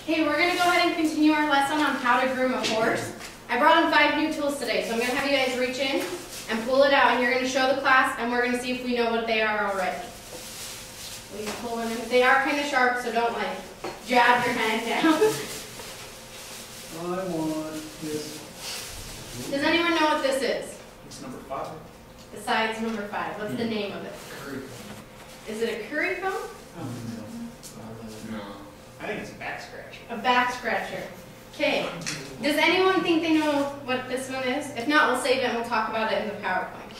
Okay, we're going to go ahead and continue our lesson on how to groom a horse. I brought in 5 new tools today, so I'm going to have you guys reach in and pull it out, and you're going to show the class, and we're going to see if we know what they are already. Will you pull one in? They are kind of sharp, so don't like jab your hand down. I want this. Does anyone know what this is? It's number 5. The side's number 5. What's the name of it? Curry. Is it a curry comb? No. I think it's a back scratcher. A back scratcher. Okay. Does anyone think they know what this one is? If not, we'll save it and we'll talk about it in the PowerPoint.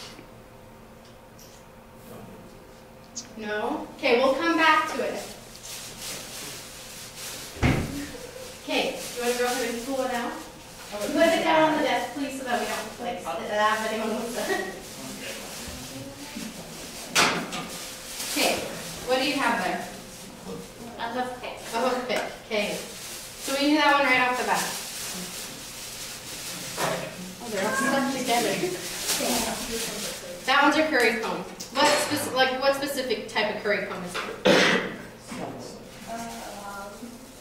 No? Okay, we'll come back to it. Okay, you want to go ahead and pull it out? Put it down on the desk, please, so that we don't like stab anyone with it. Okay, what do you have there? A hoof pick. A hoof pick. Okay. So we need that one right off the bat. Oh, they're all stuck together. That one's a curry comb. What specific type of curry comb is it?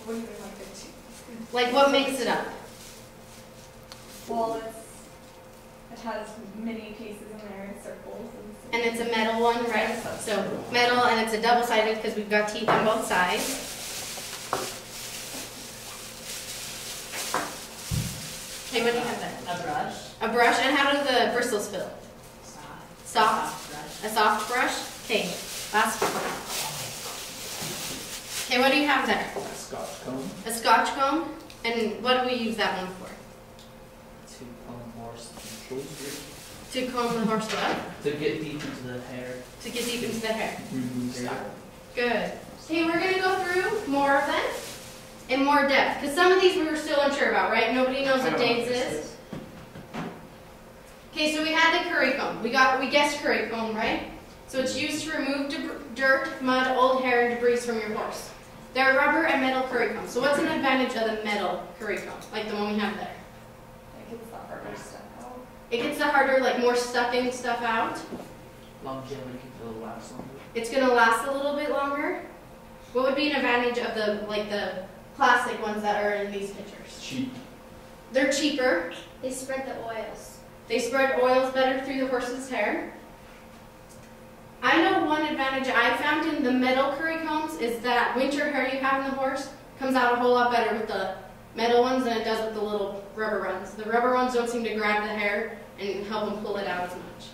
What do you mean, like the two? Like what makes it up? Well, it has many pieces in there and circles. And it's a metal one, right? So metal, and it's a double-sided because we've got teeth on both sides. Okay, what do you have there? A brush. A brush, and how do the bristles feel? Soft. Soft? Brush. A soft brush? Okay, last one. Okay, what do you have there? A Scotch comb. A Scotch comb? And what do we use that one for? To comb horse controls. To comb the horse what? To get deep into the hair. To get deep into the hair. Start. Good. Okay, we're going to go through more of them in more depth, because some of these we were still unsure about, right? Nobody knows what Dave's is. Okay, so we had the curry comb. We guessed curry comb, right? So it's used to remove dirt, mud, old hair, and debris from your horse. They're rubber and metal curry combs. So what's an advantage of the metal curry comb, like the one we have there? It gets the harder stuff out. It gets the harder, like more stuffing stuff out. Longevity will last longer. It's going to last a little bit longer. What would be an advantage of the plastic ones that are in these pictures? Cheap. They're cheaper. They spread the oils. They spread oils better through the horse's hair. I know one advantage I found in the metal curry combs is that winter hair you have in the horse comes out a whole lot better with the metal ones than it does with the little rubber ones. The rubber ones don't seem to grab the hair and help them pull it out as much.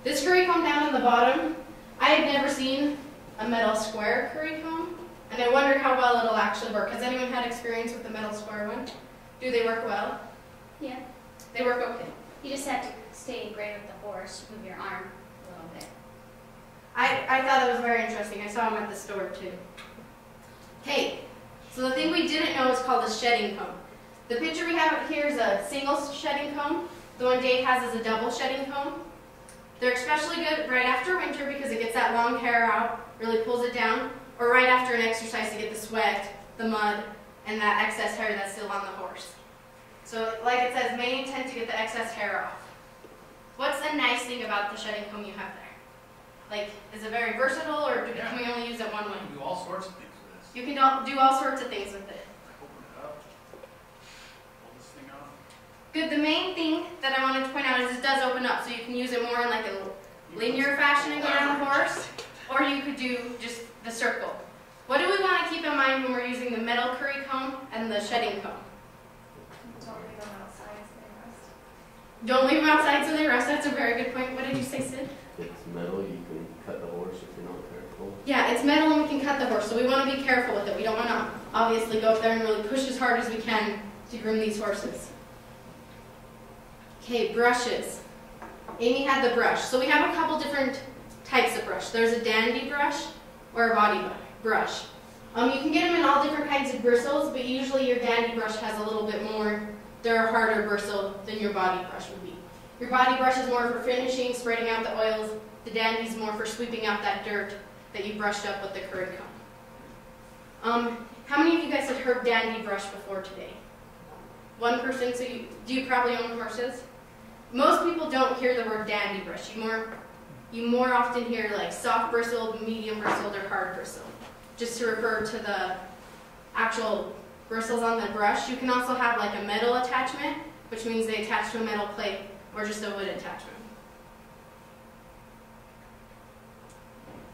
This curry comb down on the bottom, I had never seen a metal square curry comb, and I wondered how well it'll actually work. Has anyone had experience with the metal square one? Do they work well? Yeah. They work okay. You just have to stay ingrained with the horse, move your arm a little bit. I thought it was very interesting. I saw them at the store too. Okay, so the thing we didn't know is called a shedding comb. The picture we have here is a single shedding comb. The one Dave has is a double shedding comb. They're especially good right after winter because it gets that long hair out, really pulls it down, or right after an exercise to get the sweat, the mud, and that excess hair that's still on the horse. So like it says, main intent to get the excess hair off. What's the nice thing about the shedding comb you have there? Like, is it very versatile, or can we only use it one way? You can do all sorts of things with this. You can do all sorts of things with it. Open it up. Pull this thing out. Good. The main thing that I wanted to point out is it does open up, so you can use it more in like a linear fashion and go down the horse, or you could do just the circle. What do we want to keep in mind when we're using the metal curry comb and the shedding comb? Don't leave them outside so they rest. Don't leave them outside so they rest. That's a very good point. What did you say, Sid? It's metal, you can cut the horse if you're not careful. Yeah, it's metal and we can cut the horse, so we want to be careful with it. We don't want to obviously go up there and really push as hard as we can to groom these horses. Okay, brushes. Amy had the brush. So we have a couple different types of brush. There's a dandy brush or a body brush. You can get them in all different kinds of bristles, but usually your dandy brush has a little bit more, they're a harder bristle than your body brush would be. Your body brush is more for finishing, spreading out the oils. The dandy is more for sweeping out that dirt that you brushed up with the curry comb. How many of you guys have heard dandy brush before today? One person, so do you probably own horses? Most people don't hear the word dandy brush. You more often hear like soft bristled, medium bristled, or hard bristled, just to refer to the actual bristles on the brush. You can also have like a metal attachment, which means they attach to a metal plate, or just a wood attachment.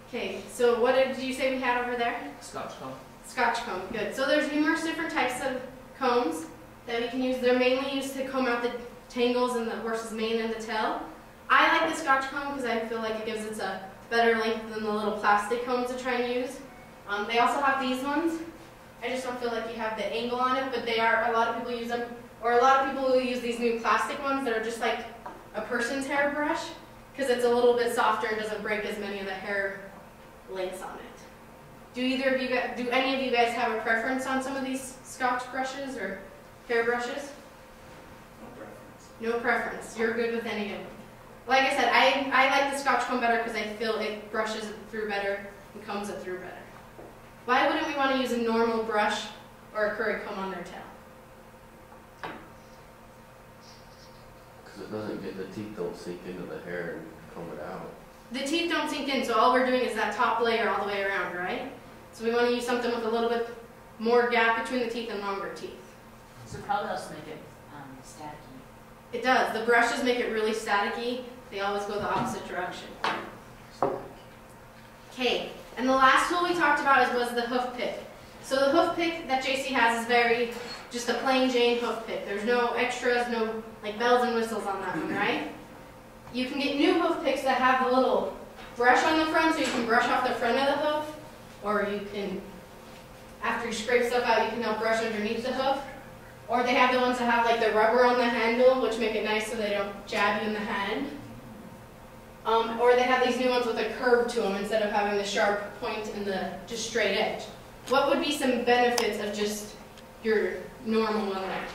Okay, so what did you say we had over there? Scotch comb. Scotch comb, good. So there's numerous different types of combs that we can use. They're mainly used to comb out the tangles in the horse's mane and the tail. I like the Scotch comb because I feel like it gives it a better length than the little plastic combs to try and use. They also have these ones. I just don't feel like you have the angle on it, but they are, a lot of people use them, or a lot of people will use these new plastic ones that are just like a person's hairbrush, because it's a little bit softer and doesn't break as many of the hair lengths on it. Do any of you guys have a preference on some of these Scotch brushes or hairbrushes? No preference. No preference. You're good with any of them. Like I said, I like the Scotch comb better because I feel it brushes it through better and combs it through better. Why wouldn't we want to use a normal brush or a curry comb on their tail? Because it doesn't get, the teeth don't sink into the hair and comb it out. The teeth don't sink in, so all we're doing is that top layer all the way around, right? So we want to use something with a little bit more gap between the teeth and longer teeth. So probably also make it staticky. It does. The brushes make it really staticky. They always go the opposite direction. Okay, and the last tool we talked about was the hoof pick. So the hoof pick that JC has is just a plain Jane hoof pick. There's no extras, no like bells and whistles on that one, right? You can get new hoof picks that have the little brush on the front so you can brush off the front of the hoof, or you can, after you scrape stuff out, you can now brush underneath the hoof. Or they have the ones that have like the rubber on the handle, which make it nice so they don't jab you in the hand. Or they have these new ones with a curve to them instead of having the sharp point and the just straight edge. What would be some benefits of just your normal one there?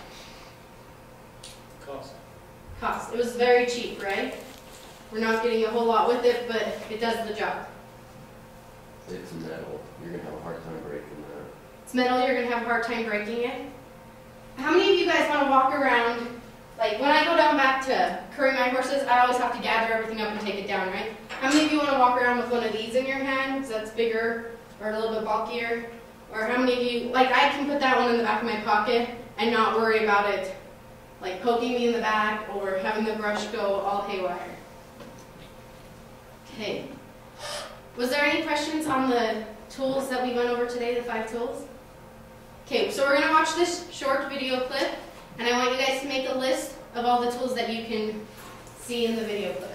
Cost. Cost. It was very cheap, right? We're not getting a whole lot with it, but it does the job. It's metal. You're going to have a hard time breaking that. It's metal, you're going to have a hard time breaking it. How many of you guys want to walk around, like when I go down back to curry my horses, I always have to gather everything up and take it down, right? How many of you want to walk around with one of these in your hand, because that's bigger or a little bit bulkier? Or how many of you, like I can put that one in the back of my pocket and not worry about it like poking me in the back or having the brush go all haywire. Okay. Was there any questions on the tools that we went over today, the 5 tools? Okay, so we're going to watch this short video clip, and I want you guys to make a list of all the tools that you can see in the video clip.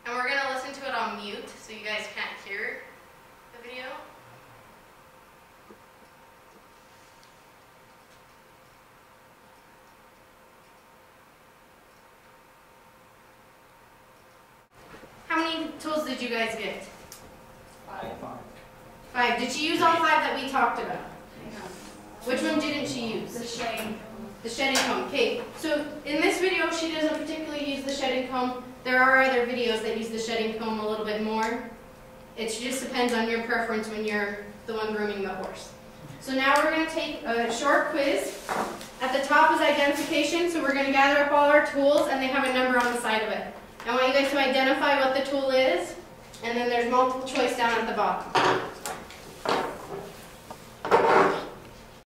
And we're going to listen to it on mute, so you guys can't hear the video. How many tools did you guys get? 5. 5. Did she use all 5 that we talked about? Which one didn't she use? The shedding. The shedding comb. Okay, so in this video she doesn't particularly use the shedding comb. There are other videos that use the shedding comb a little bit more. It just depends on your preference when you're the one grooming the horse. So now we're going to take a short quiz. At the top is identification, so we're going to gather up all our tools and they have a number on the side of it. I want you guys to identify what the tool is, and then there's multiple choice down at the bottom.